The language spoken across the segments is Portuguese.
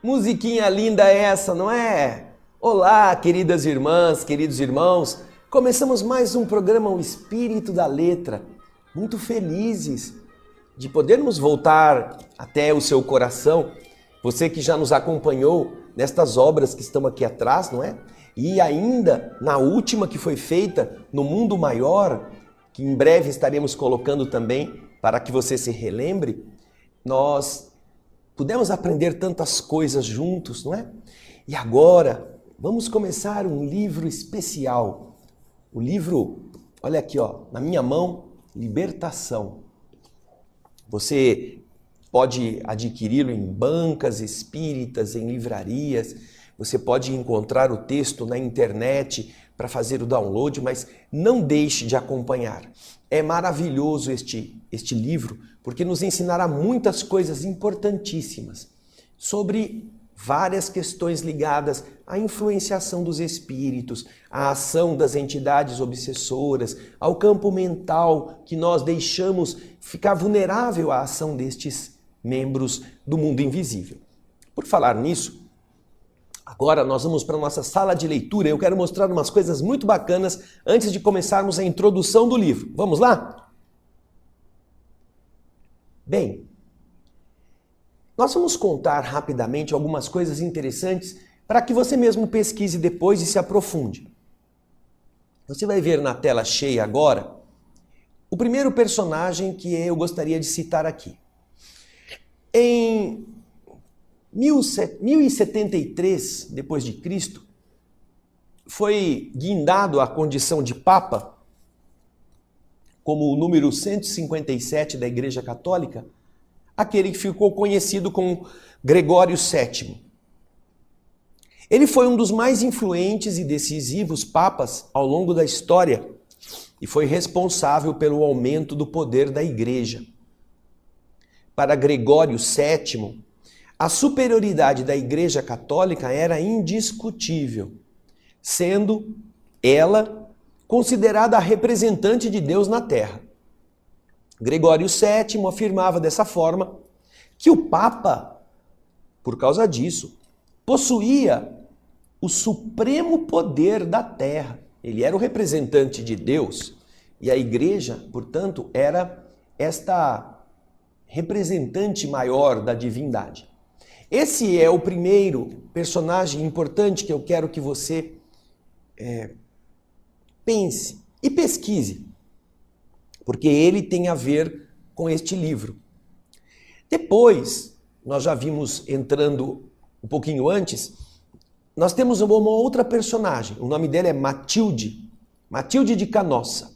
Musiquinha linda essa, não é? Olá, queridas irmãs, queridos irmãos. Começamos mais um programa O Espírito da Letra. Muito felizes de podermos voltar até o seu coração. Você que já nos acompanhou nestas obras que estão aqui atrás, não é? E ainda na última que foi feita no Mundo Maior, que em breve estaremos colocando também para que você se relembre, nós pudemos aprender tantas coisas juntos, não é? E agora vamos começar um livro especial. O livro, olha aqui, ó, na minha mão, Libertação. Você pode adquiri-lo em bancas espíritas, em livrarias. Você pode encontrar o texto na internet para fazer o download, mas não deixe de acompanhar. É maravilhoso este livro, porque nos ensinará muitas coisas importantíssimas sobre várias questões ligadas à influenciação dos espíritos, à ação das entidades obsessoras, ao campo mental que nós deixamos ficar vulnerável à ação destes membros do mundo invisível. Por falar nisso, agora nós vamos para a nossa sala de leitura. Eu quero mostrar umas coisas muito bacanas antes de começarmos a introdução do livro. Vamos lá? Bem, nós vamos contar rapidamente algumas coisas interessantes para que você mesmo pesquise depois e se aprofunde. Você vai ver na tela cheia agora o primeiro personagem que eu gostaria de citar aqui. Em 1073 depois de Cristo, foi guindado à condição de Papa, como o número 157 da Igreja Católica, aquele que ficou conhecido como Gregório VII. Ele foi um dos mais influentes e decisivos papas ao longo da história e foi responsável pelo aumento do poder da Igreja. Para Gregório VII, a superioridade da Igreja Católica era indiscutível, sendo ela considerada a representante de Deus na Terra. Gregório VII afirmava dessa forma que o Papa, por causa disso, possuía o supremo poder da Terra. Ele era o representante de Deus e a Igreja, portanto, era esta representante maior da divindade. Esse é o primeiro personagem importante que eu quero que você pense e pesquise, porque ele tem a ver com este livro. Depois, nós já vimos entrando um pouquinho antes, nós temos uma outra personagem, o nome dela é Matilde, Matilde de Canossa.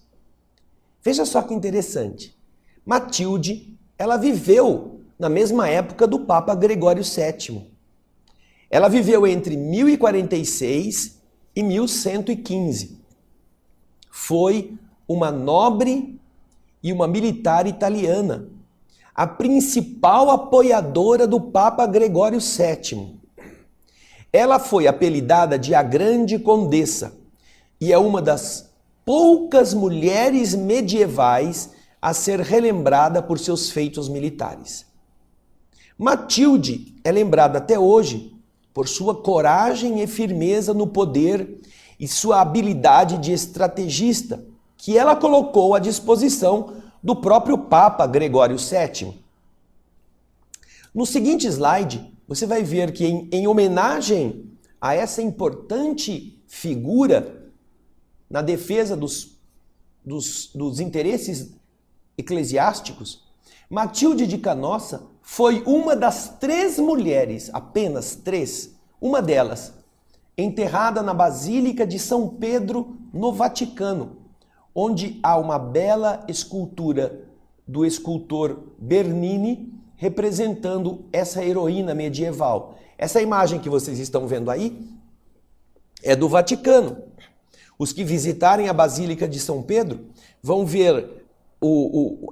Veja só que interessante, Matilde, ela viveu na mesma época do Papa Gregório VII. Ela viveu entre 1046 e 1115. Foi uma nobre e uma militar italiana, a principal apoiadora do Papa Gregório VII. Ela foi apelidada de a Grande Condessa e é uma das poucas mulheres medievais a ser relembrada por seus feitos militares. Matilde é lembrada até hoje por sua coragem e firmeza no poder e sua habilidade de estrategista, que ela colocou à disposição do próprio Papa Gregório VII. No seguinte slide, você vai ver que em homenagem a essa importante figura na defesa dos interesses eclesiásticos, Matilde de Canossa foi uma das 3 mulheres, apenas 3, uma delas, enterrada na Basílica de São Pedro, no Vaticano, onde há uma bela escultura do escultor Bernini representando essa heroína medieval. Essa imagem que vocês estão vendo aí é do Vaticano. Os que visitarem a Basílica de São Pedro vão ver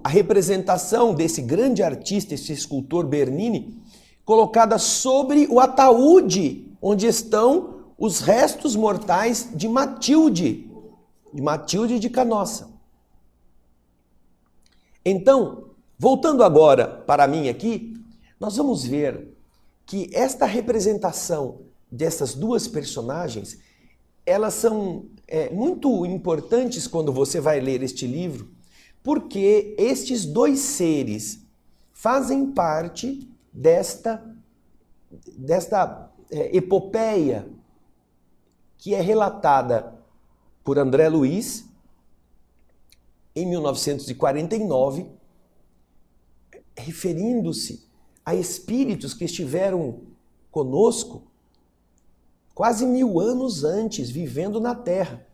a representação desse grande artista, esse escultor Bernini, colocada sobre o ataúde onde estão os restos mortais de Matilde de Canossa. Então, voltando agora para mim aqui, nós vamos ver que esta representação dessas duas personagens, elas são muito importantes quando você vai ler este livro, porque estes dois seres fazem parte desta epopeia que é relatada por André Luiz em 1949, referindo-se a espíritos que estiveram conosco quase 1000 anos antes, vivendo na Terra,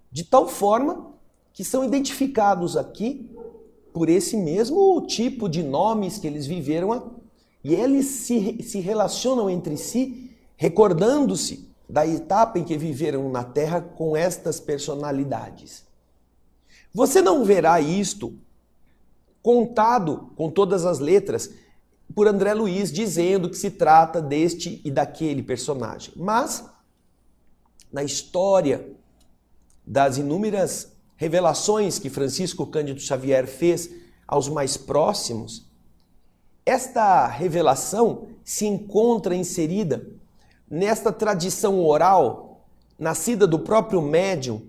de tal forma que são identificados aqui por esse mesmo tipo de nomes que eles viveram, e eles se relacionam entre si, recordando-se da etapa em que viveram na Terra com estas personalidades. Você não verá isto contado com todas as letras por André Luiz, dizendo que se trata deste e daquele personagem. Mas, na história das inúmeras revelações que Francisco Cândido Xavier fez aos mais próximos, esta revelação se encontra inserida nesta tradição oral, nascida do próprio médium,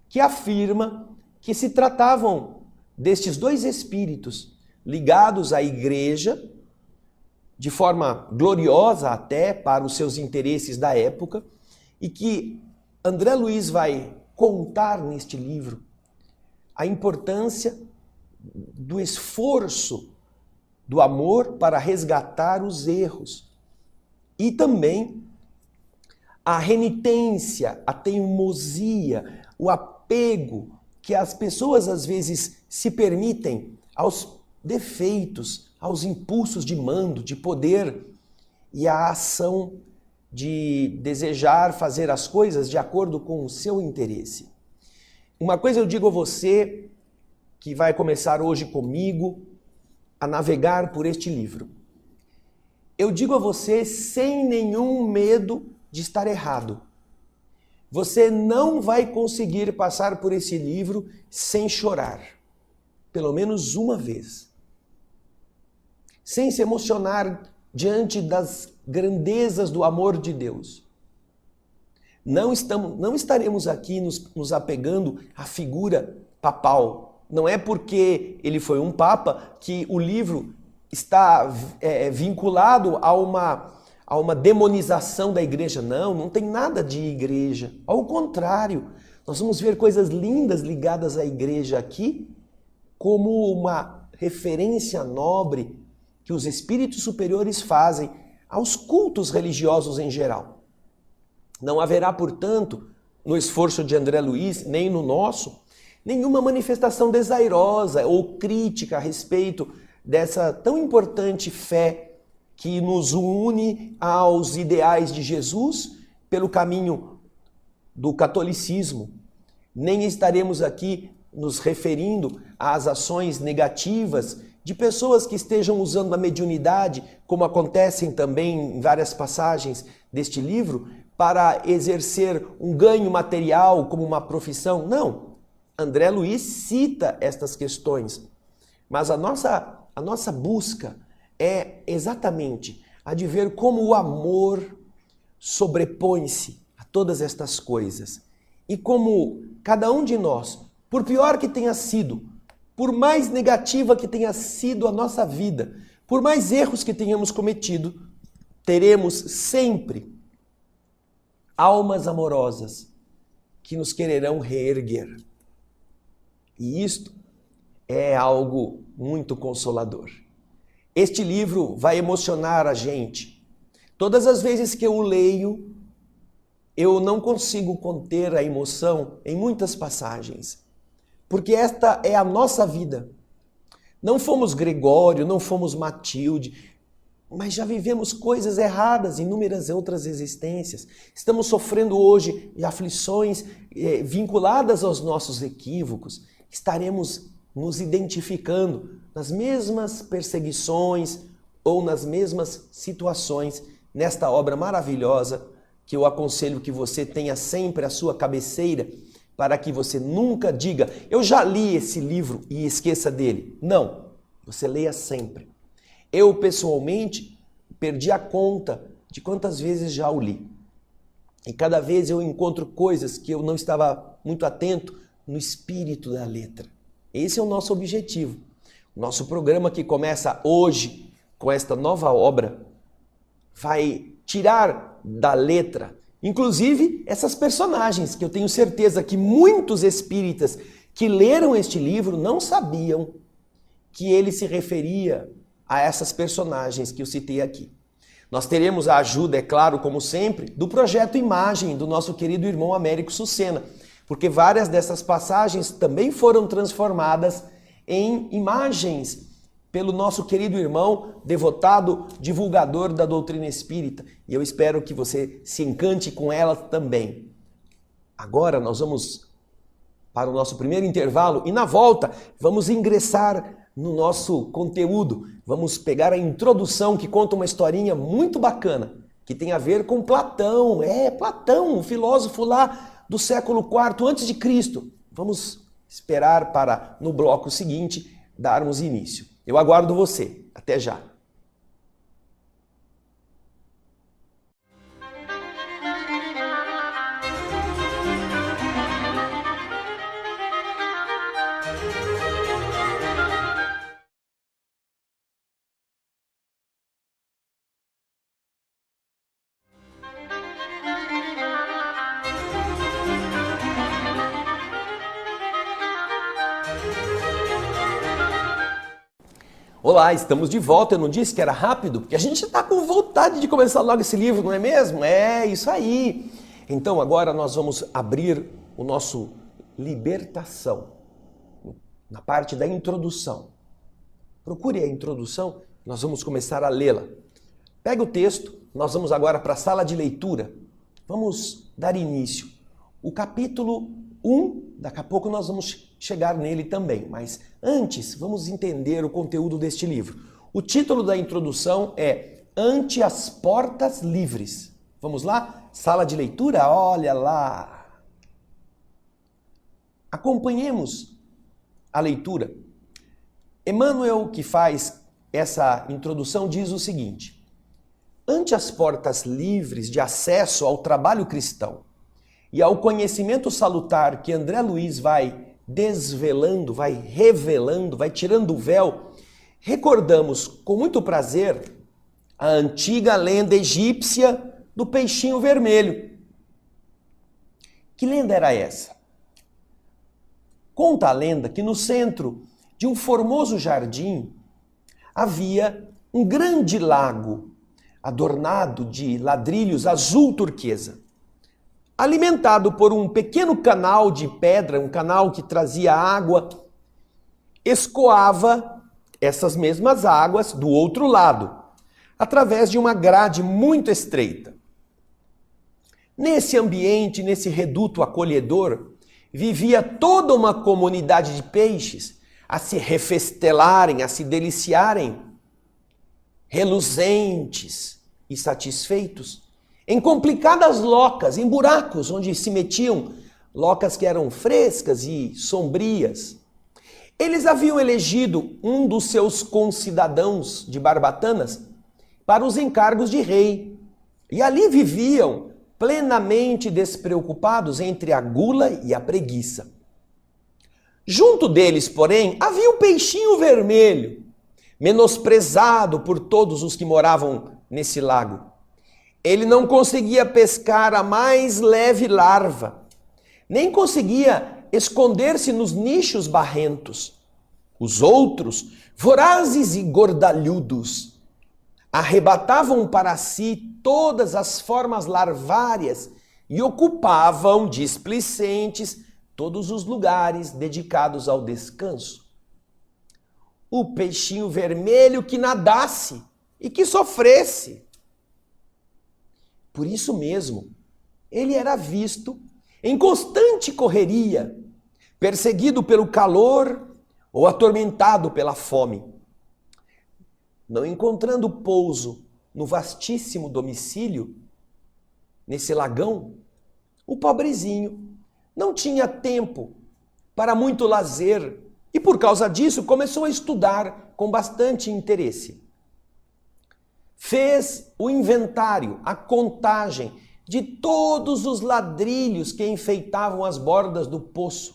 que afirma que se tratavam destes dois espíritos ligados à igreja, de forma gloriosa até para os seus interesses da época, e que André Luiz vai contar neste livro a importância do esforço do amor para resgatar os erros e também a renitência, a teimosia, o apego que as pessoas às vezes se permitem aos defeitos, aos impulsos de mando, de poder e à ação de desejar fazer as coisas de acordo com o seu interesse. Uma coisa eu digo a você que vai começar hoje comigo a navegar por este livro. Eu digo a você sem nenhum medo de estar errado. Você não vai conseguir passar por esse livro sem chorar, pelo menos uma vez. Sem se emocionar diante das grandezas do amor de Deus. Não estaremos aqui nos apegando à figura papal. Não é porque ele foi um papa que o livro está vinculado a uma demonização da igreja. Não tem nada de igreja. Ao contrário, nós vamos ver coisas lindas ligadas à igreja aqui, como uma referência nobre que os espíritos superiores fazem aos cultos religiosos em geral. Não haverá, portanto, no esforço de André Luiz, nem no nosso, nenhuma manifestação desairosa ou crítica a respeito dessa tão importante fé que nos une aos ideais de Jesus pelo caminho do catolicismo. Nem estaremos aqui nos referindo às ações negativas de pessoas que estejam usando a mediunidade, como acontecem também em várias passagens deste livro, para exercer um ganho material como uma profissão. Não. André Luiz cita estas questões. Mas a nossa busca é exatamente a de ver como o amor sobrepõe-se a todas estas coisas. E como cada um de nós, por pior que tenha sido, por mais negativa que tenha sido a nossa vida, por mais erros que tenhamos cometido, teremos sempre almas amorosas que nos quererão reerguer. E isto é algo muito consolador. Este livro vai emocionar a gente. Todas as vezes que eu o leio, eu não consigo conter a emoção em muitas passagens. Porque esta é a nossa vida. Não fomos Gregório, não fomos Matilde, mas já vivemos coisas erradas em inúmeras outras existências. Estamos sofrendo hoje de aflições vinculadas aos nossos equívocos. Estaremos nos identificando nas mesmas perseguições ou nas mesmas situações nesta obra maravilhosa que eu aconselho que você tenha sempre à sua cabeceira, para que você nunca diga, eu já li esse livro e esqueça dele. Não, você leia sempre. Eu, pessoalmente, perdi a conta de quantas vezes já o li. E cada vez eu encontro coisas que eu não estava muito atento no espírito da letra. Esse é o nosso objetivo. O nosso programa que começa hoje com esta nova obra vai tirar da letra, inclusive essas personagens que eu tenho certeza que muitos espíritas que leram este livro não sabiam que ele se referia a essas personagens que eu citei aqui. Nós teremos a ajuda, é claro, como sempre, do projeto Imagem do nosso querido irmão Américo Sucena, porque várias dessas passagens também foram transformadas em imagens pelo nosso querido irmão, devotado, divulgador da doutrina espírita. E eu espero que você se encante com ela também. Agora nós vamos para o nosso primeiro intervalo e na volta vamos ingressar no nosso conteúdo. Vamos pegar a introdução que conta uma historinha muito bacana, que tem a ver com Platão. Platão, o filósofo lá do século IV a.C. Vamos esperar para, no bloco seguinte, darmos início. Eu aguardo você. Até já. Olá, estamos de volta. Eu não disse que era rápido? Porque a gente está com vontade de começar logo esse livro, não é mesmo? É isso aí. Então agora nós vamos abrir o nosso Libertação, na parte da introdução. Procure a introdução, nós vamos começar a lê-la. Pega o texto, nós vamos agora para a sala de leitura. Vamos dar início. O capítulo 1, daqui a pouco nós vamos chegar nele também, mas antes vamos entender o conteúdo deste livro. O título da introdução é Ante as Portas Livres. Vamos lá? Sala de leitura? Olha lá! Acompanhemos a leitura. Emmanuel, que faz essa introdução, diz o seguinte: ante as portas livres de acesso ao trabalho cristão e ao conhecimento salutar que André Luiz vai desvelando, vai revelando, vai tirando o véu, recordamos com muito prazer a antiga lenda egípcia do peixinho vermelho. Que lenda era essa? Conta a lenda que no centro de um formoso jardim havia um grande lago adornado de ladrilhos azul turquesa. Alimentado por um pequeno canal de pedra, um canal que trazia água, escoava essas mesmas águas do outro lado, através de uma grade muito estreita. Nesse ambiente, nesse reduto acolhedor, vivia toda uma comunidade de peixes a se refestelarem, a se deliciarem, reluzentes e satisfeitos, em complicadas locas, em buracos onde se metiam, locas que eram frescas e sombrias. Eles haviam elegido um dos seus concidadãos de Barbatanas para os encargos de rei. E ali viviam plenamente despreocupados entre a gula e a preguiça. Junto deles, porém, havia um peixinho vermelho, menosprezado por todos os que moravam nesse lago. Ele não conseguia pescar a mais leve larva, nem conseguia esconder-se nos nichos barrentos. Os outros, vorazes e gordalhudos, arrebatavam para si todas as formas larvárias e ocupavam, displicentes, todos os lugares dedicados ao descanso. O peixinho vermelho que nadasse e que sofresse. Por isso mesmo, ele era visto em constante correria, perseguido pelo calor ou atormentado pela fome. Não encontrando pouso no vastíssimo domicílio, nesse lagão, o pobrezinho não tinha tempo para muito lazer e, por causa disso, começou a estudar com bastante interesse. fez o inventário, a contagem de todos os ladrilhos que enfeitavam as bordas do poço.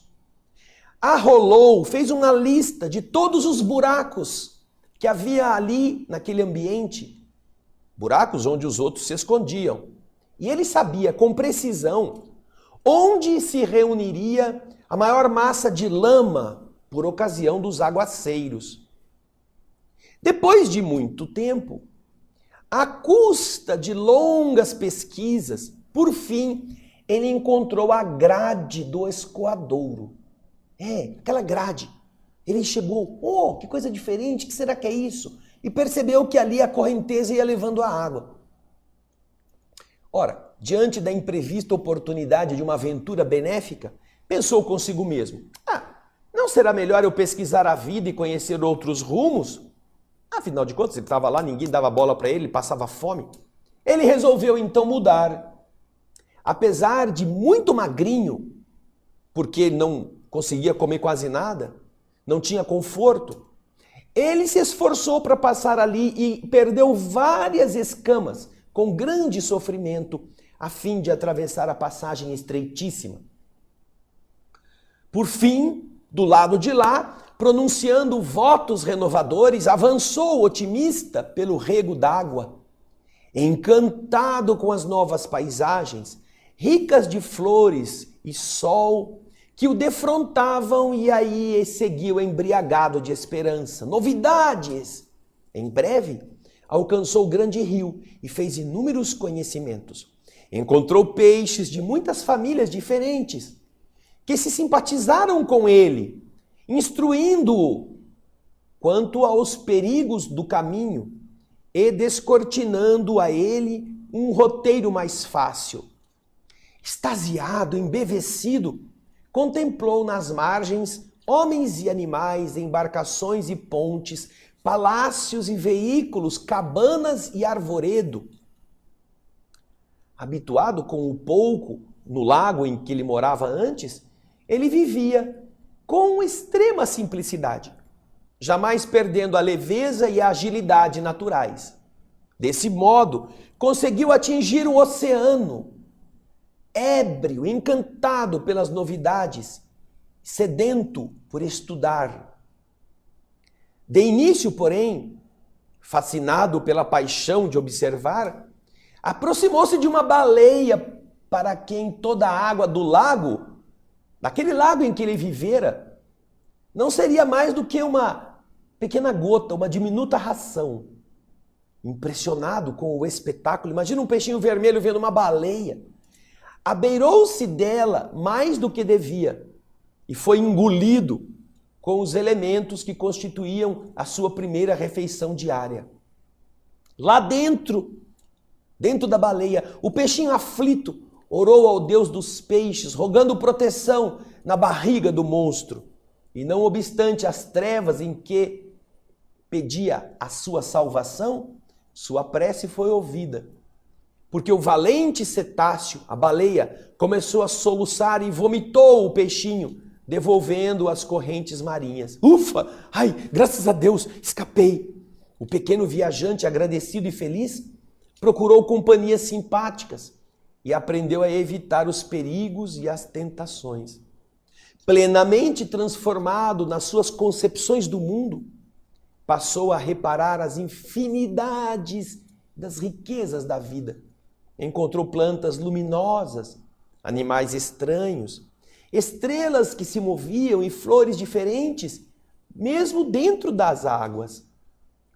Arrolou, fez uma lista de todos os buracos que havia ali naquele ambiente, buracos onde os outros se escondiam. E ele sabia com precisão onde se reuniria a maior massa de lama por ocasião dos aguaceiros. Depois de muito tempo, à custa de longas pesquisas, por fim, ele encontrou a grade do escoadouro. Aquela grade. Ele chegou, que coisa diferente, que será que é isso? E percebeu que ali a correnteza ia levando a água. Ora, diante da imprevista oportunidade de uma aventura benéfica, pensou consigo mesmo, não será melhor eu pesquisar a vida e conhecer outros rumos? Afinal de contas, ele estava lá, ninguém dava bola para ele passava fome. Ele resolveu então mudar. Apesar de muito magrinho, porque ele não conseguia comer quase nada, não tinha conforto, ele se esforçou para passar ali e perdeu várias escamas, com grande sofrimento, a fim de atravessar a passagem estreitíssima. Por fim, do lado de lá, pronunciando votos renovadores, avançou otimista pelo rego d'água, encantado com as novas paisagens, ricas de flores e sol, que o defrontavam e aí seguiu embriagado de esperança. Novidades! Em breve, alcançou o grande rio e fez inúmeros conhecimentos. Encontrou peixes de muitas famílias diferentes, que se simpatizaram com ele, instruindo-o quanto aos perigos do caminho e descortinando a ele um roteiro mais fácil. Extasiado, embevecido, contemplou nas margens homens e animais, embarcações e pontes, palácios e veículos, cabanas e arvoredo. Habituado com o pouco no lago em que ele morava antes, ele vivia com extrema simplicidade, jamais perdendo a leveza e a agilidade naturais. Desse modo, conseguiu atingir o oceano, ébrio, encantado pelas novidades, sedento por estudar. De início, porém, fascinado pela paixão de observar, aproximou-se de uma baleia para quem toda a água do lago, daquele lago em que ele vivera, não seria mais do que uma pequena gota, uma diminuta ração. Impressionado com o espetáculo, imagina um peixinho vermelho vendo uma baleia. Abeirou-se dela mais do que devia e foi engolido com os elementos que constituíam a sua primeira refeição diária. Lá dentro da baleia, o peixinho aflito orou ao Deus dos peixes, rogando proteção na barriga do monstro. E não obstante as trevas em que pedia a sua salvação, sua prece foi ouvida. Porque o valente cetáceo, a baleia, começou a soluçar e vomitou o peixinho, devolvendo as correntes marinhas. Ufa! Ai, graças a Deus, escapei! O pequeno viajante, agradecido e feliz, procurou companhias simpáticas e aprendeu a evitar os perigos e as tentações. Plenamente transformado nas suas concepções do mundo, passou a reparar as infinidades das riquezas da vida. Encontrou plantas luminosas, animais estranhos, estrelas que se moviam e flores diferentes, mesmo dentro das águas.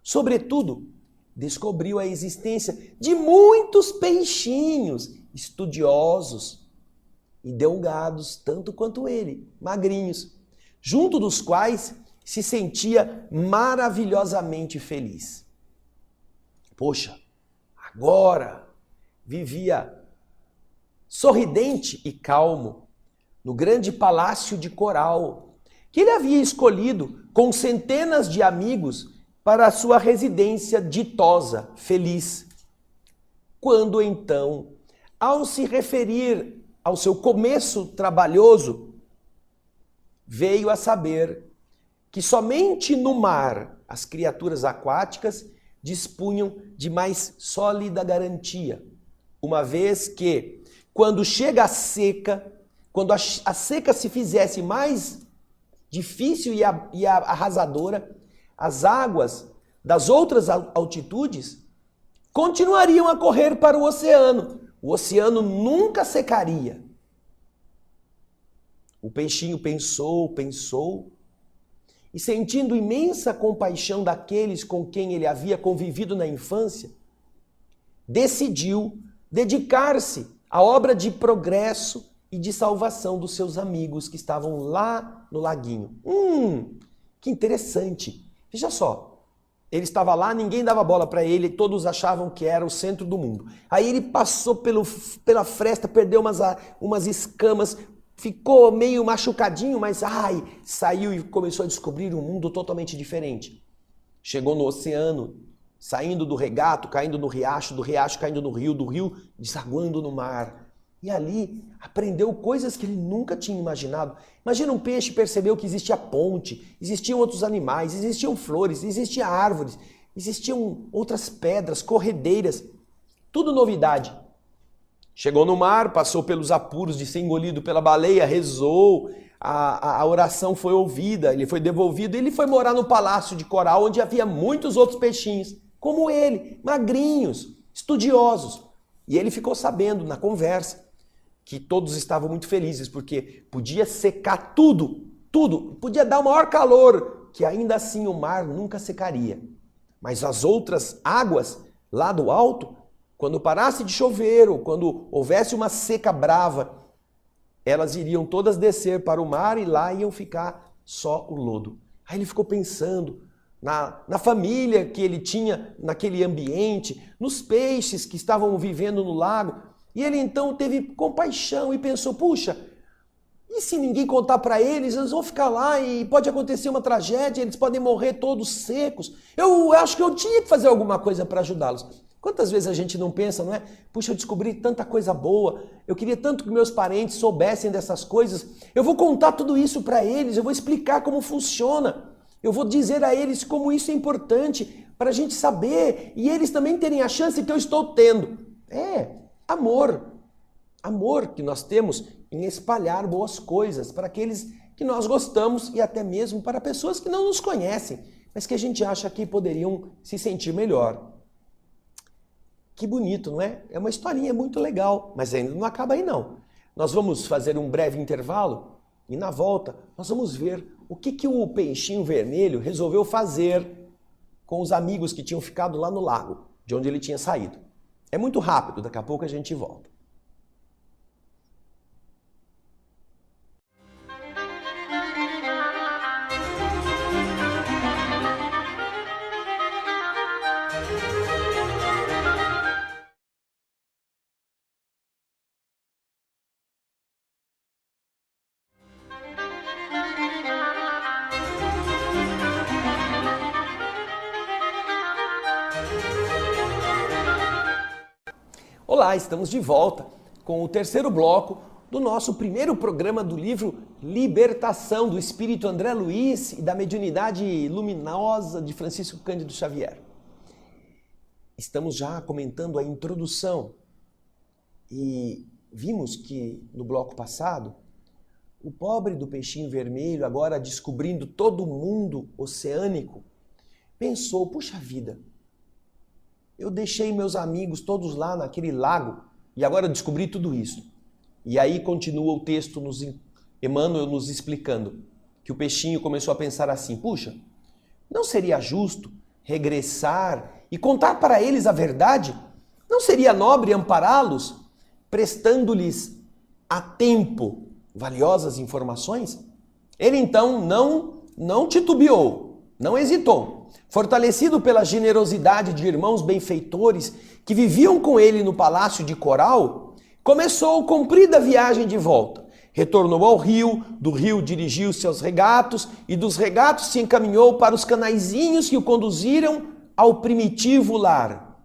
Sobretudo, descobriu a existência de muitos peixinhos estudiosos e delgados, tanto quanto ele, magrinhos, junto dos quais se sentia maravilhosamente feliz. Poxa, agora vivia sorridente e calmo no grande palácio de coral que ele havia escolhido com centenas de amigos para a sua residência ditosa, feliz. Quando então, ao se referir ao seu começo trabalhoso, veio a saber que somente no mar as criaturas aquáticas dispunham de mais sólida garantia, uma vez que, quando chega a seca, quando a seca se fizesse mais difícil e arrasadora, as águas das outras altitudes continuariam a correr para o oceano. O oceano nunca secaria. O peixinho pensou, e sentindo imensa compaixão daqueles com quem ele havia convivido na infância, decidiu dedicar-se à obra de progresso e de salvação dos seus amigos que estavam lá no laguinho. Que interessante. Veja só, ele estava lá, ninguém dava bola para ele, todos achavam que era o centro do mundo. Aí ele passou pela fresta, perdeu umas escamas, ficou meio machucadinho, mas saiu e começou a descobrir um mundo totalmente diferente. Chegou no oceano, saindo do regato, caindo no riacho, do riacho caindo no rio, do rio desaguando no mar. E ali aprendeu coisas que ele nunca tinha imaginado. Imagina um peixe percebeu que existia ponte, existiam outros animais, existiam flores, existiam árvores, existiam outras pedras, corredeiras, tudo novidade. Chegou no mar, passou pelos apuros de ser engolido pela baleia, rezou, a oração foi ouvida, ele foi devolvido, ele foi morar no palácio de coral, onde havia muitos outros peixinhos, como ele, magrinhos, estudiosos. E ele ficou sabendo, na conversa, que todos estavam muito felizes, porque podia secar tudo, podia dar o maior calor, que ainda assim o mar nunca secaria. Mas as outras águas, lá do alto, quando parasse de chover ou quando houvesse uma seca brava, elas iriam todas descer para o mar e lá iam ficar só o lodo. Aí ele ficou pensando na família que ele tinha naquele ambiente, nos peixes que estavam vivendo no lago. E ele então teve compaixão e pensou, puxa, e se ninguém contar para eles, eles vão ficar lá e pode acontecer uma tragédia, eles podem morrer todos secos. Eu acho que eu tinha que fazer alguma coisa para ajudá-los. Quantas vezes a gente não pensa, não é? Puxa, eu descobri tanta coisa boa, eu queria tanto que meus parentes soubessem dessas coisas. Eu vou contar tudo isso para eles, eu vou explicar como funciona. Eu vou dizer a eles como isso é importante para a gente saber e eles também terem a chance que eu estou tendo. Amor. Amor que nós temos em espalhar boas coisas para aqueles que nós gostamos e até mesmo para pessoas que não nos conhecem, mas que a gente acha que poderiam se sentir melhor. Que bonito, não é? É uma historinha muito legal, mas ainda não acaba aí não. Nós vamos fazer um breve intervalo e na volta nós vamos ver o que o peixinho vermelho resolveu fazer com os amigos que tinham ficado lá no lago, de onde ele tinha saído. É muito rápido, daqui a pouco a gente volta. Olá, estamos de volta com o terceiro bloco do nosso primeiro programa do livro Libertação, do Espírito André Luiz e da Mediunidade Luminosa de Francisco Cândido Xavier. Estamos já comentando a introdução e vimos que no bloco passado, o pobre do peixinho vermelho, agora descobrindo todo o mundo oceânico, pensou, puxa vida, eu deixei meus amigos todos lá naquele lago e agora eu descobri tudo isso. E aí continua o texto, Emmanuel nos explicando que o peixinho começou a pensar assim, puxa, não seria justo regressar e contar para eles a verdade? Não seria nobre ampará-los, prestando-lhes a tempo valiosas informações? Ele então não titubeou, não hesitou. Fortalecido pela generosidade de irmãos benfeitores que viviam com ele no palácio de coral, começou comprida viagem de volta. Retornou ao rio, do rio dirigiu-se aos regatos e dos regatos se encaminhou para os canaizinhos que o conduziram ao primitivo lar.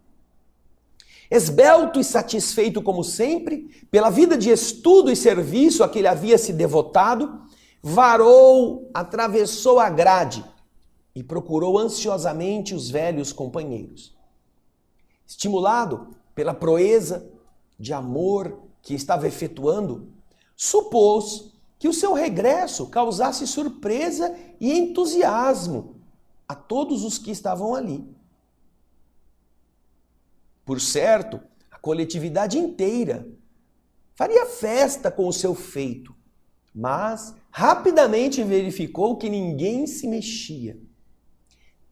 Esbelto e satisfeito como sempre, pela vida de estudo e serviço a que ele havia se devotado, varou, atravessou a grade, e procurou ansiosamente os velhos companheiros. Estimulado pela proeza de amor que estava efetuando, supôs que o seu regresso causasse surpresa e entusiasmo a todos os que estavam ali. Por certo, a coletividade inteira faria festa com o seu feito, mas rapidamente verificou que ninguém se mexia.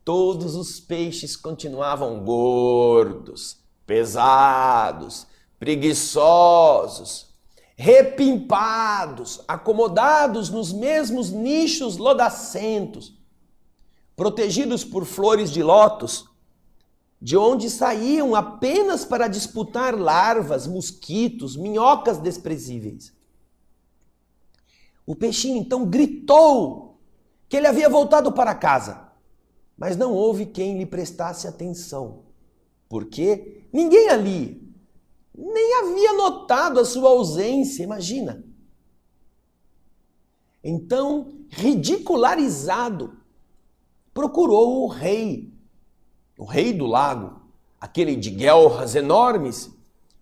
Todos os peixes continuavam gordos, pesados, preguiçosos, repimpados, acomodados nos mesmos nichos lodacentos, protegidos por flores de lótus, de onde saíam apenas para disputar larvas, mosquitos, minhocas desprezíveis. O peixinho então gritou que ele havia voltado para casa, mas não houve quem lhe prestasse atenção, porque ninguém ali nem havia notado a sua ausência, imagina. Então, ridicularizado, procurou o rei do lago, aquele de guelras enormes,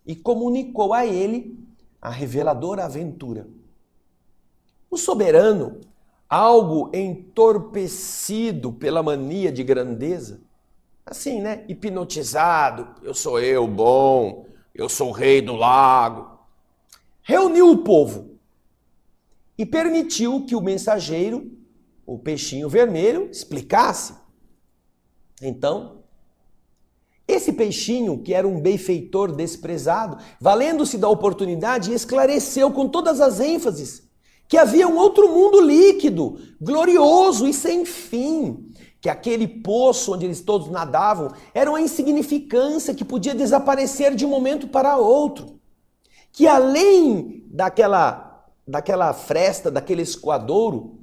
e comunicou a ele a reveladora aventura. O soberano, algo entorpecido pela mania de grandeza, assim, né, hipnotizado, eu sou bom, eu sou o rei do lago, reuniu o povo e permitiu que o mensageiro, o peixinho vermelho, explicasse. Então, esse peixinho, que era um benfeitor desprezado, valendo-se da oportunidade, esclareceu com todas as ênfases que havia um outro mundo líquido, glorioso e sem fim, que aquele poço onde eles todos nadavam era uma insignificância que podia desaparecer de um momento para outro, que além daquela fresta, daquele escoadouro,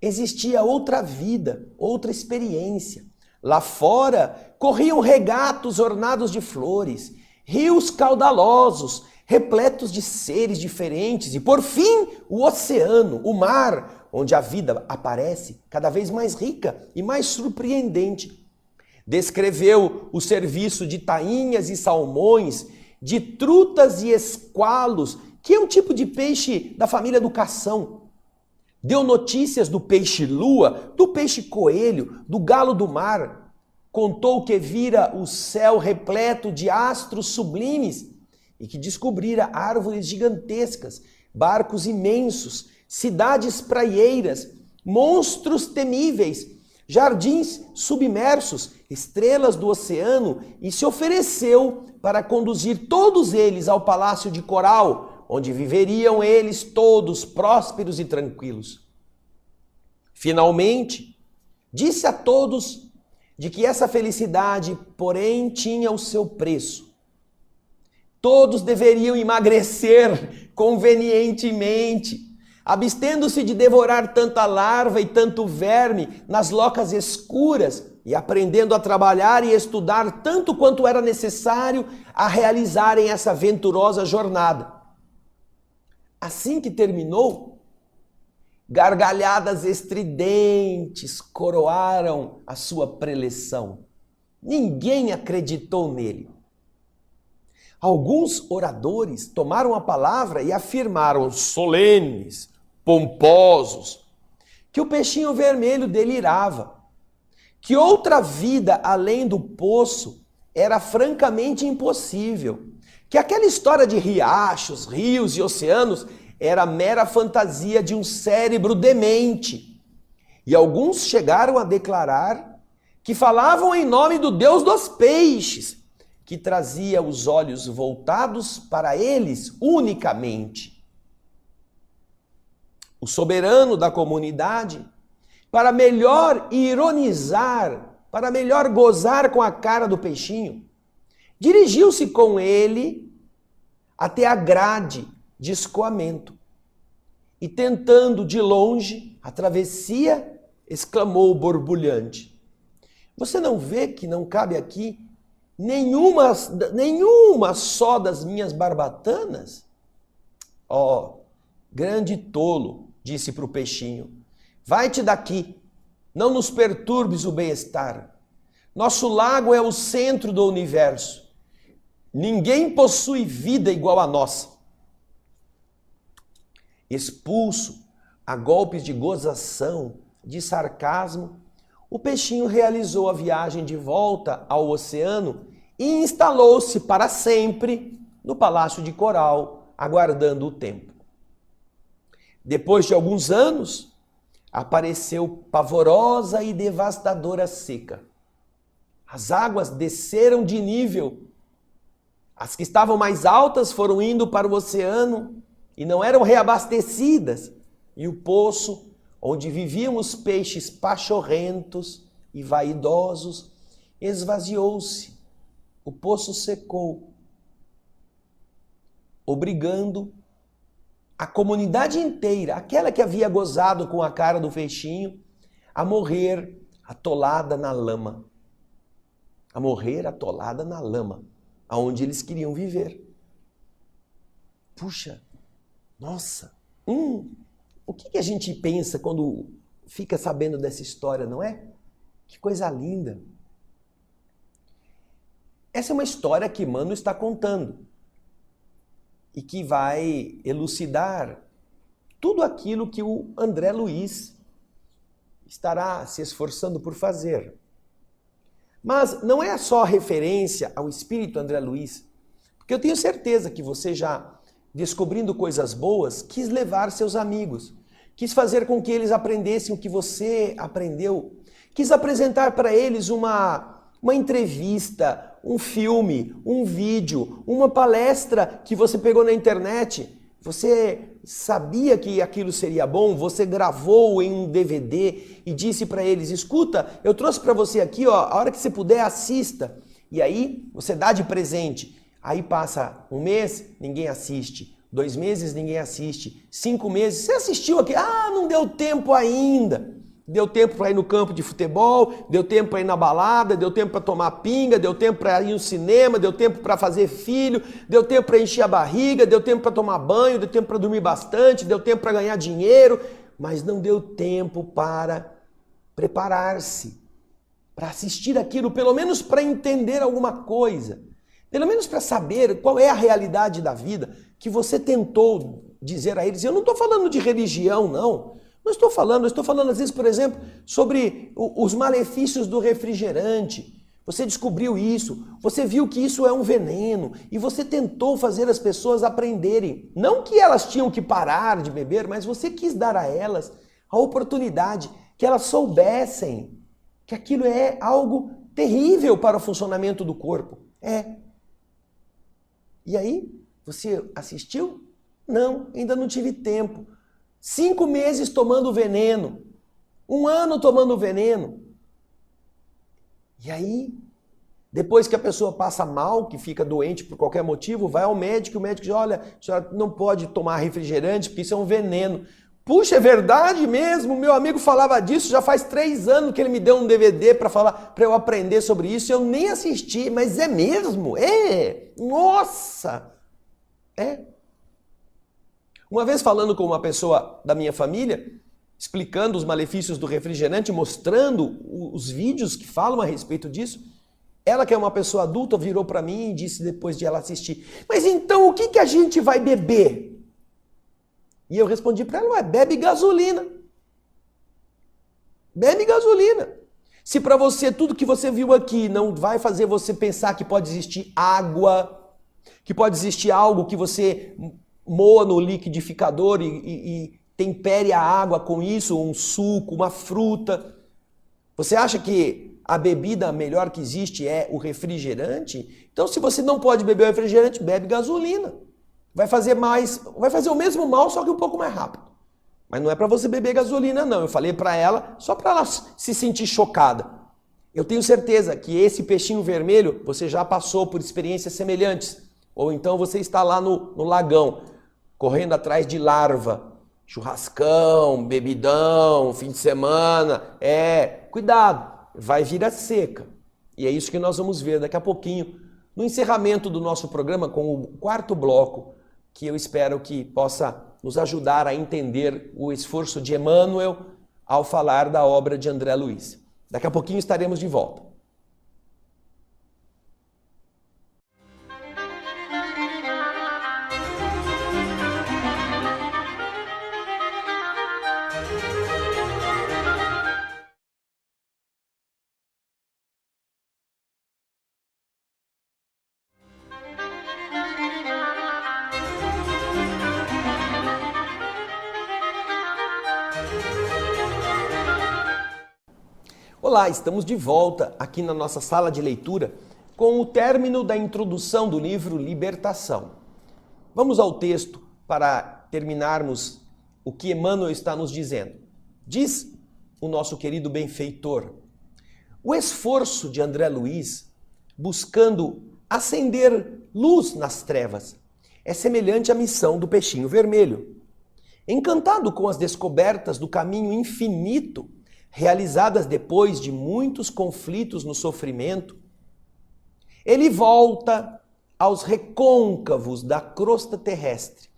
existia outra vida, outra experiência. Lá fora corriam regatos ornados de flores, rios caudalosos, repletos de seres diferentes e, por fim, o oceano, o mar, onde a vida aparece cada vez mais rica e mais surpreendente. Descreveu o serviço de tainhas e salmões, de trutas e esqualos, que é um tipo de peixe da família do cação. Deu notícias do peixe-lua, do peixe-coelho, do galo do mar. Contou que vira o céu repleto de astros sublimes e que descobrira árvores gigantescas, barcos imensos, cidades praieiras, monstros temíveis, jardins submersos, estrelas do oceano, e se ofereceu para conduzir todos eles ao palácio de coral, onde viveriam eles todos prósperos e tranquilos. Finalmente, disse a todos de que essa felicidade, porém, tinha o seu preço. Todos deveriam emagrecer convenientemente, abstendo-se de devorar tanta larva e tanto verme nas locas escuras e aprendendo a trabalhar e estudar tanto quanto era necessário a realizarem essa venturosa jornada. Assim que terminou, gargalhadas estridentes coroaram a sua preleção. Ninguém acreditou nele. Alguns oradores tomaram a palavra e afirmaram solenes, pomposos, que o peixinho vermelho delirava, que outra vida além do poço era francamente impossível, que aquela história de riachos, rios e oceanos era mera fantasia de um cérebro demente. E alguns chegaram a declarar que falavam em nome do Deus dos peixes, que trazia os olhos voltados para eles unicamente. O soberano da comunidade, para melhor ironizar, para melhor gozar com a cara do peixinho, dirigiu-se com ele até a grade de escoamento e, tentando de longe a travessia, exclamou borbulhante: "Você não vê que não cabe aqui nenhuma só das minhas barbatanas?" "Ó, grande tolo", disse para o peixinho, "vai-te daqui, Não nos perturbes o bem-estar. Nosso lago é o centro do universo. Ninguém possui vida igual a nossa. Expulso a golpes de gozação, de sarcasmo, o peixinho realizou a viagem de volta ao oceano e instalou-se para sempre no Palácio de Coral, aguardando o tempo. Depois de alguns anos, apareceu pavorosa e devastadora seca. As águas desceram de nível. As que estavam mais altas foram indo para o oceano e não eram reabastecidas. E o poço, onde viviam os peixes pachorrentos e vaidosos, esvaziou-se. O poço secou, obrigando a comunidade inteira, aquela que havia gozado com a cara do peixinho, a morrer atolada na lama. A morrer atolada na lama, aonde eles queriam viver. Puxa, nossa, o que a gente pensa quando fica sabendo dessa história, não é? Que coisa linda. Essa é uma história que Emmanuel está contando e que vai elucidar tudo aquilo que o André Luiz estará se esforçando por fazer. Mas não é só referência ao espírito André Luiz, porque eu tenho certeza que você já, descobrindo coisas boas, quis levar seus amigos, quis fazer com que eles aprendessem o que você aprendeu, quis apresentar para eles uma entrevista, um filme, um vídeo, uma palestra que você pegou na internet. Você sabia que aquilo seria bom, você gravou em um DVD e disse para eles, escuta, eu trouxe para você aqui, ó, a hora que você puder, assista. E aí você dá de presente. Aí passa um mês, ninguém assiste. 2 meses, ninguém assiste. 5 meses, você assistiu aqui? Ah, não deu tempo ainda. Deu tempo para ir no campo de futebol, deu tempo para ir na balada, deu tempo para tomar pinga, deu tempo para ir no cinema, deu tempo para fazer filho, deu tempo para encher a barriga, deu tempo para tomar banho, deu tempo para dormir bastante, deu tempo para ganhar dinheiro, mas não deu tempo para preparar-se, para assistir aquilo, pelo menos para entender alguma coisa, pelo menos para saber qual é a realidade da vida que você tentou dizer a eles. Eu não estou falando de religião, não. Não estou falando, eu estou falando às vezes, por exemplo, sobre os malefícios do refrigerante. Você descobriu isso, você viu que isso é um veneno e você tentou fazer as pessoas aprenderem. Não que elas tinham que parar de beber, mas você quis dar a elas a oportunidade que elas soubessem que aquilo é algo terrível para o funcionamento do corpo. É. E aí, você assistiu? Não, ainda não tive tempo. 5 meses tomando veneno, 1 ano tomando veneno. E aí, depois que a pessoa passa mal, que fica doente por qualquer motivo, vai ao médico e o médico diz, olha, a senhora não pode tomar refrigerante porque isso é um veneno. Puxa, é verdade mesmo? Meu amigo falava disso, já faz 3 anos que ele me deu um DVD para falar, para eu aprender sobre isso, eu nem assisti, mas é mesmo? É! Nossa! É! Uma vez falando com uma pessoa da minha família, explicando os malefícios do refrigerante, mostrando os vídeos que falam a respeito disso, ela que é uma pessoa adulta virou para mim e disse depois de ela assistir, mas então o que a gente vai beber? E eu respondi para ela, bebe gasolina. Bebe gasolina. Se para você tudo que você viu aqui não vai fazer você pensar que pode existir água, que pode existir algo que você moa no liquidificador e tempere a água com isso, um suco, uma fruta. Você acha que a bebida melhor que existe é o refrigerante? Então, se você não pode beber o refrigerante, bebe gasolina. Vai fazer o mesmo mal, só que um pouco mais rápido. Mas não é para você beber gasolina, não. Eu falei para ela, só para ela se sentir chocada. Eu tenho certeza que esse peixinho vermelho, você já passou por experiências semelhantes. Ou então você está lá no lagão, correndo atrás de larva, churrascão, bebidão, fim de semana. Cuidado, vai vir a seca. E é isso que nós vamos ver daqui a pouquinho, no encerramento do nosso programa, com o 4º bloco, que eu espero que possa nos ajudar a entender o esforço de Emmanuel ao falar da obra de André Luiz. Daqui a pouquinho estaremos de volta. Olá, estamos de volta aqui na nossa sala de leitura com o término da introdução do livro Libertação. Vamos ao texto para terminarmos o que Emmanuel está nos dizendo. Diz o nosso querido benfeitor: o esforço de André Luiz buscando acender luz nas trevas é semelhante à missão do peixinho vermelho. Encantado com as descobertas do caminho infinito realizadas depois de muitos conflitos no sofrimento, ele volta aos recôncavos da crosta terrestre,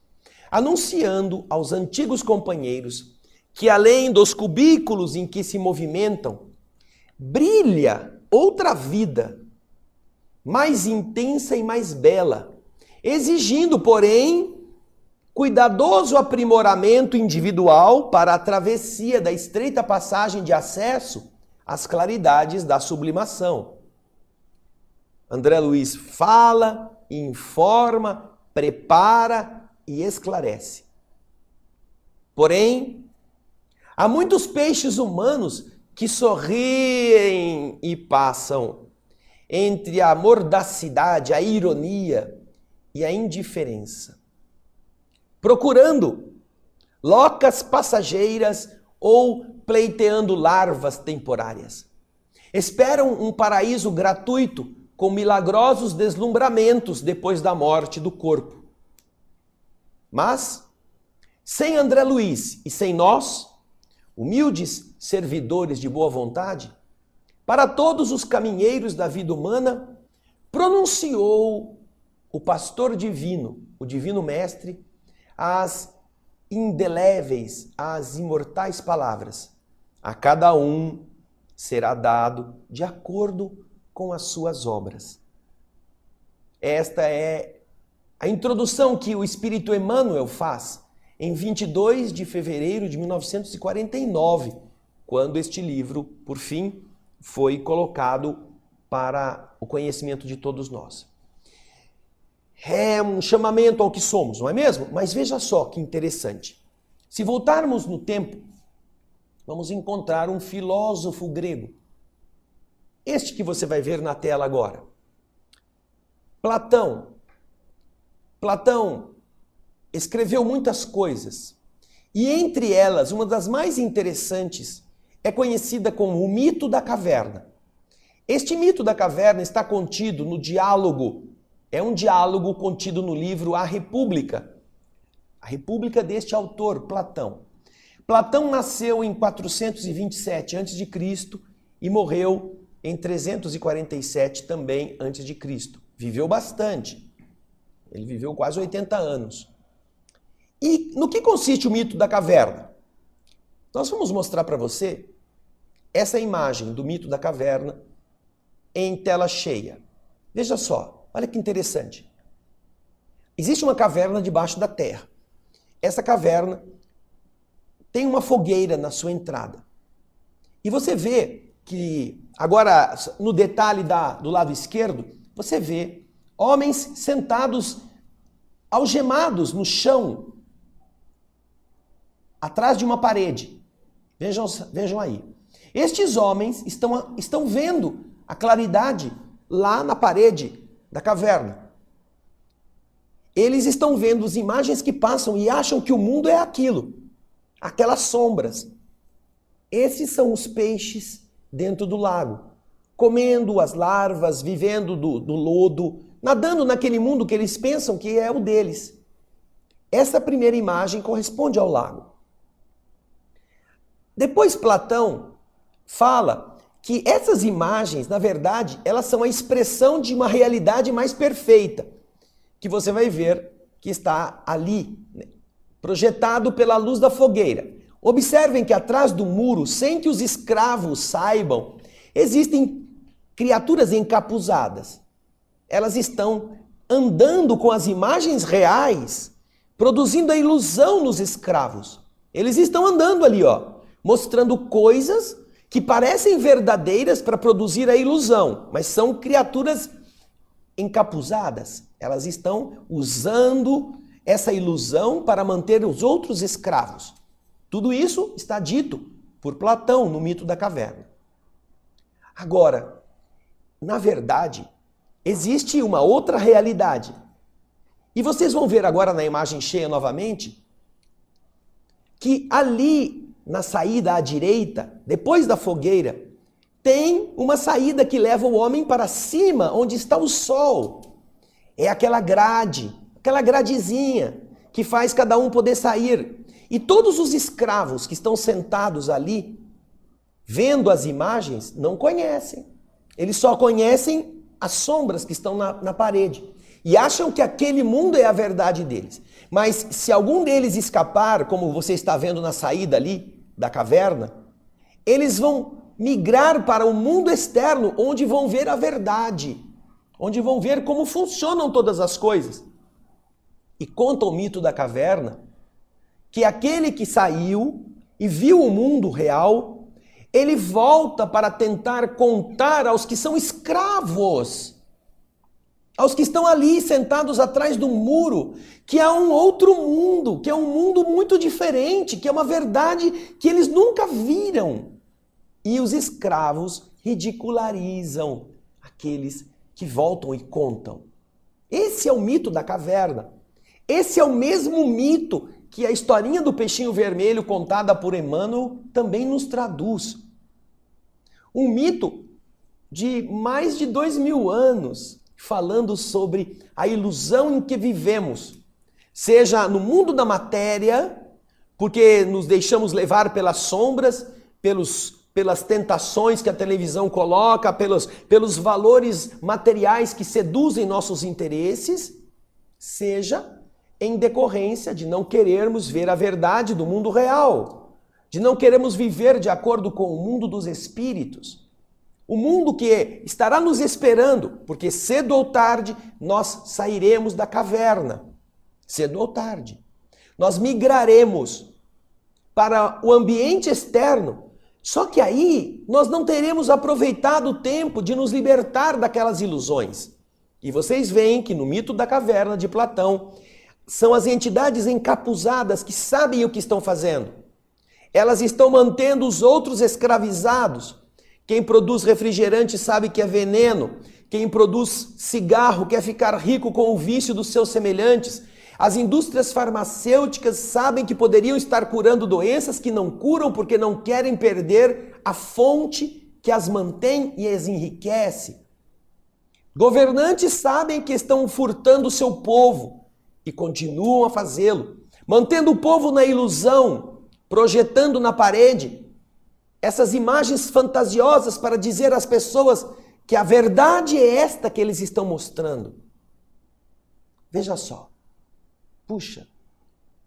anunciando aos antigos companheiros que, além dos cubículos em que se movimentam, brilha outra vida, mais intensa e mais bela, exigindo, porém, cuidadoso aprimoramento individual para a travessia da estreita passagem de acesso às claridades da sublimação. André Luiz fala, informa, prepara e esclarece. Porém, há muitos peixes humanos que sorriem e passam entre a mordacidade, a ironia e a indiferença, procurando locas passageiras ou pleiteando larvas temporárias. Esperam um paraíso gratuito com milagrosos deslumbramentos depois da morte do corpo. Mas, sem André Luiz e sem nós, humildes servidores de boa vontade, para todos os caminheiros da vida humana, pronunciou o pastor divino, o divino mestre, as indeléveis, as imortais palavras: a cada um será dado de acordo com as suas obras. Esta é a introdução que o Espírito Emmanuel faz em 22 de fevereiro de 1949, quando este livro, por fim, foi colocado para o conhecimento de todos nós. É um chamamento ao que somos, não é mesmo? Mas veja só que interessante. Se voltarmos no tempo, vamos encontrar um filósofo grego. Este que você vai ver na tela agora. Platão. Platão escreveu muitas coisas. E entre elas, uma das mais interessantes é conhecida como o mito da caverna. Este mito da caverna está contido no diálogo. É um diálogo contido no livro A República. A República deste autor, Platão. Platão nasceu em 427 a.C. e morreu em 347 também a.C. Viveu bastante. Ele viveu quase 80 anos. E no que consiste o mito da caverna? Nós vamos mostrar para você essa imagem do mito da caverna em tela cheia. Veja só. Olha que interessante. Existe uma caverna debaixo da terra. Essa caverna tem uma fogueira na sua entrada. E você vê que, agora no detalhe do lado esquerdo, você vê homens sentados, algemados no chão, atrás de uma parede. Vejam aí. Estes homens estão vendo a claridade lá na parede da caverna. Eles estão vendo as imagens que passam e acham que o mundo é aquilo, aquelas sombras. Esses são os peixes dentro do lago, comendo as larvas, vivendo do lodo, nadando naquele mundo que eles pensam que é o deles. Essa primeira imagem corresponde ao lago. Depois Platão fala que essas imagens, na verdade, elas são a expressão de uma realidade mais perfeita, que você vai ver que está ali, né, projetado pela luz da fogueira. Observem que atrás do muro, sem que os escravos saibam, existem criaturas encapuzadas. Elas estão andando com as imagens reais, produzindo a ilusão nos escravos. Eles estão andando ali, mostrando coisas que parecem verdadeiras para produzir a ilusão, mas são criaturas encapuzadas. Elas estão usando essa ilusão para manter os outros escravos. Tudo isso está dito por Platão no mito da caverna. Agora, na verdade, existe uma outra realidade. E vocês vão ver agora na imagem cheia novamente que ali na saída à direita, depois da fogueira, tem uma saída que leva o homem para cima, onde está o sol. É aquela grade, aquela gradezinha que faz cada um poder sair. E todos os escravos que estão sentados ali, vendo as imagens, não conhecem. Eles só conhecem as sombras que estão na parede. E acham que aquele mundo é a verdade deles. Mas se algum deles escapar, como você está vendo na saída ali da caverna, eles vão migrar para o mundo externo, onde vão ver a verdade. Onde vão ver como funcionam todas as coisas. E conta o mito da caverna que aquele que saiu e viu o mundo real, ele volta para tentar contar aos que são escravos, aos que estão ali sentados atrás do muro, que há um outro mundo, que é um mundo muito diferente, que é uma verdade que eles nunca viram. E os escravos ridicularizam aqueles que voltam e contam. Esse é o mito da caverna. Esse é o mesmo mito que a historinha do peixinho vermelho contada por Emmanuel também nos traduz. Um mito de mais de 2000 anos, falando sobre a ilusão em que vivemos, seja no mundo da matéria, porque nos deixamos levar pelas sombras, pelas tentações que a televisão coloca, pelos valores materiais que seduzem nossos interesses, seja em decorrência de não querermos ver a verdade do mundo real, de não querermos viver de acordo com o mundo dos espíritos. O mundo que estará nos esperando, porque cedo ou tarde nós sairemos da caverna. Cedo ou tarde. Nós migraremos para o ambiente externo. Só que aí nós não teremos aproveitado o tempo de nos libertar daquelas ilusões. E vocês veem que no mito da caverna de Platão, são as entidades encapuzadas que sabem o que estão fazendo. Elas estão mantendo os outros escravizados. Quem produz refrigerante sabe que é veneno. Quem produz cigarro quer ficar rico com o vício dos seus semelhantes. As indústrias farmacêuticas sabem que poderiam estar curando doenças que não curam porque não querem perder a fonte que as mantém e as enriquece. Governantes sabem que estão furtando o seu povo e continuam a fazê-lo, mantendo o povo na ilusão, projetando na parede essas imagens fantasiosas para dizer às pessoas que a verdade é esta que eles estão mostrando. Veja só, puxa,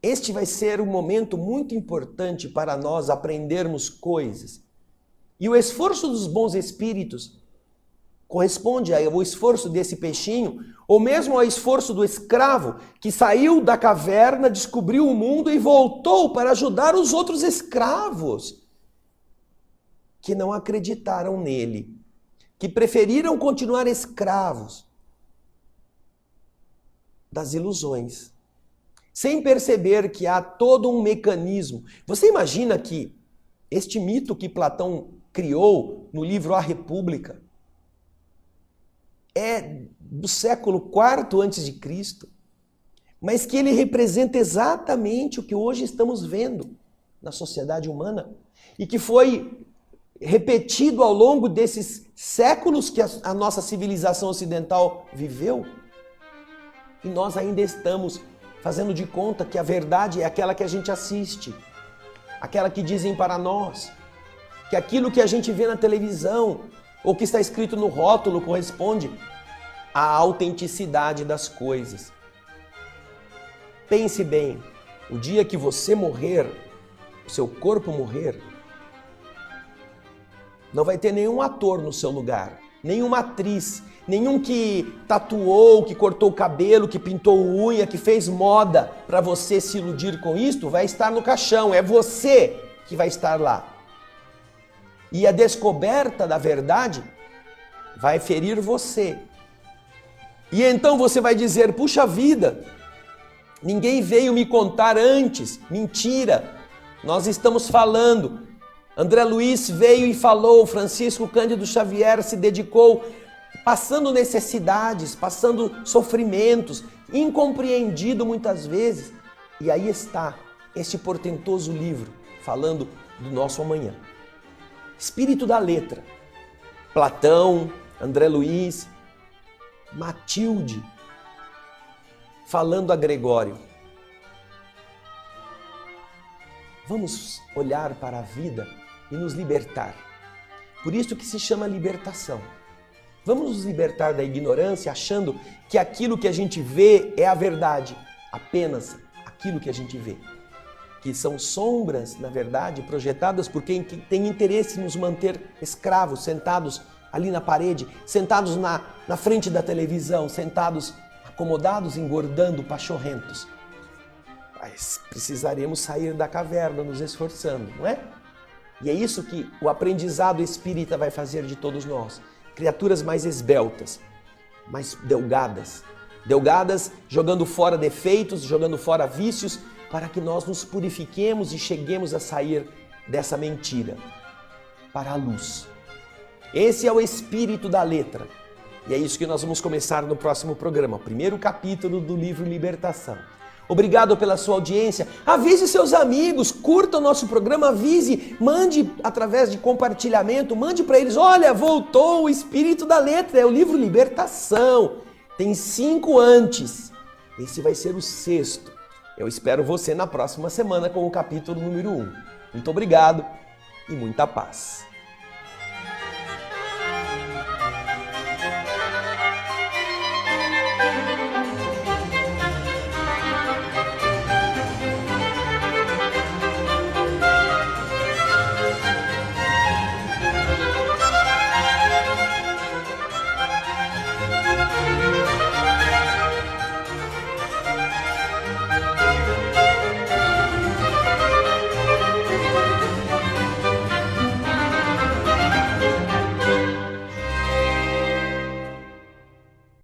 este vai ser um momento muito importante para nós aprendermos coisas. E o esforço dos bons espíritos corresponde ao esforço desse peixinho, ou mesmo ao esforço do escravo que saiu da caverna, descobriu o mundo e voltou para ajudar os outros escravos que não acreditaram nele, que preferiram continuar escravos das ilusões, sem perceber que há todo um mecanismo. Você imagina que este mito que Platão criou no livro A República é do século IV a.C., mas que ele representa exatamente o que hoje estamos vendo na sociedade humana e que foi repetido ao longo desses séculos que a nossa civilização ocidental viveu. E nós ainda estamos fazendo de conta que a verdade é aquela que a gente assiste, aquela que dizem para nós, que aquilo que a gente vê na televisão ou que está escrito no rótulo corresponde à autenticidade das coisas. Pense bem, o dia que você morrer, seu corpo morrer, não vai ter nenhum ator no seu lugar, nenhuma atriz, nenhum que tatuou, que cortou o cabelo, que pintou unha, que fez moda para você se iludir com isto, vai estar no caixão. É você que vai estar lá. E a descoberta da verdade vai ferir você. E então você vai dizer, puxa vida, ninguém veio me contar antes. Mentira, nós estamos falando. André Luiz veio e falou, Francisco Cândido Xavier se dedicou, passando necessidades, passando sofrimentos, incompreendido muitas vezes. E aí está este portentoso livro falando do nosso amanhã. Espírito da letra. Platão, André Luiz, Matilde, falando a Gregório. Vamos olhar para a vida e nos libertar. Por isso que se chama libertação. Vamos nos libertar da ignorância achando que aquilo que a gente vê é a verdade, apenas aquilo que a gente vê. Que são sombras, na verdade, projetadas por quem tem interesse em nos manter escravos, sentados ali na parede, sentados na frente da televisão, sentados acomodados, engordando, pachorrentos. Mas precisaremos sair da caverna nos esforçando, não é? E é isso que o aprendizado espírita vai fazer de todos nós. Criaturas mais esbeltas, mais delgadas. Delgadas, jogando fora defeitos, jogando fora vícios, para que nós nos purifiquemos e cheguemos a sair dessa mentira para a luz. Esse é o espírito da letra. E é isso que nós vamos começar no próximo programa, o primeiro capítulo do livro Libertação. Obrigado pela sua audiência. Avise seus amigos, curta o nosso programa, avise, mande através de compartilhamento, mande para eles, olha, voltou o Espírito da Letra, é o livro Libertação. Tem 5 antes, esse vai ser o 6º. Eu espero você na próxima semana com o capítulo número 1. Muito obrigado e muita paz.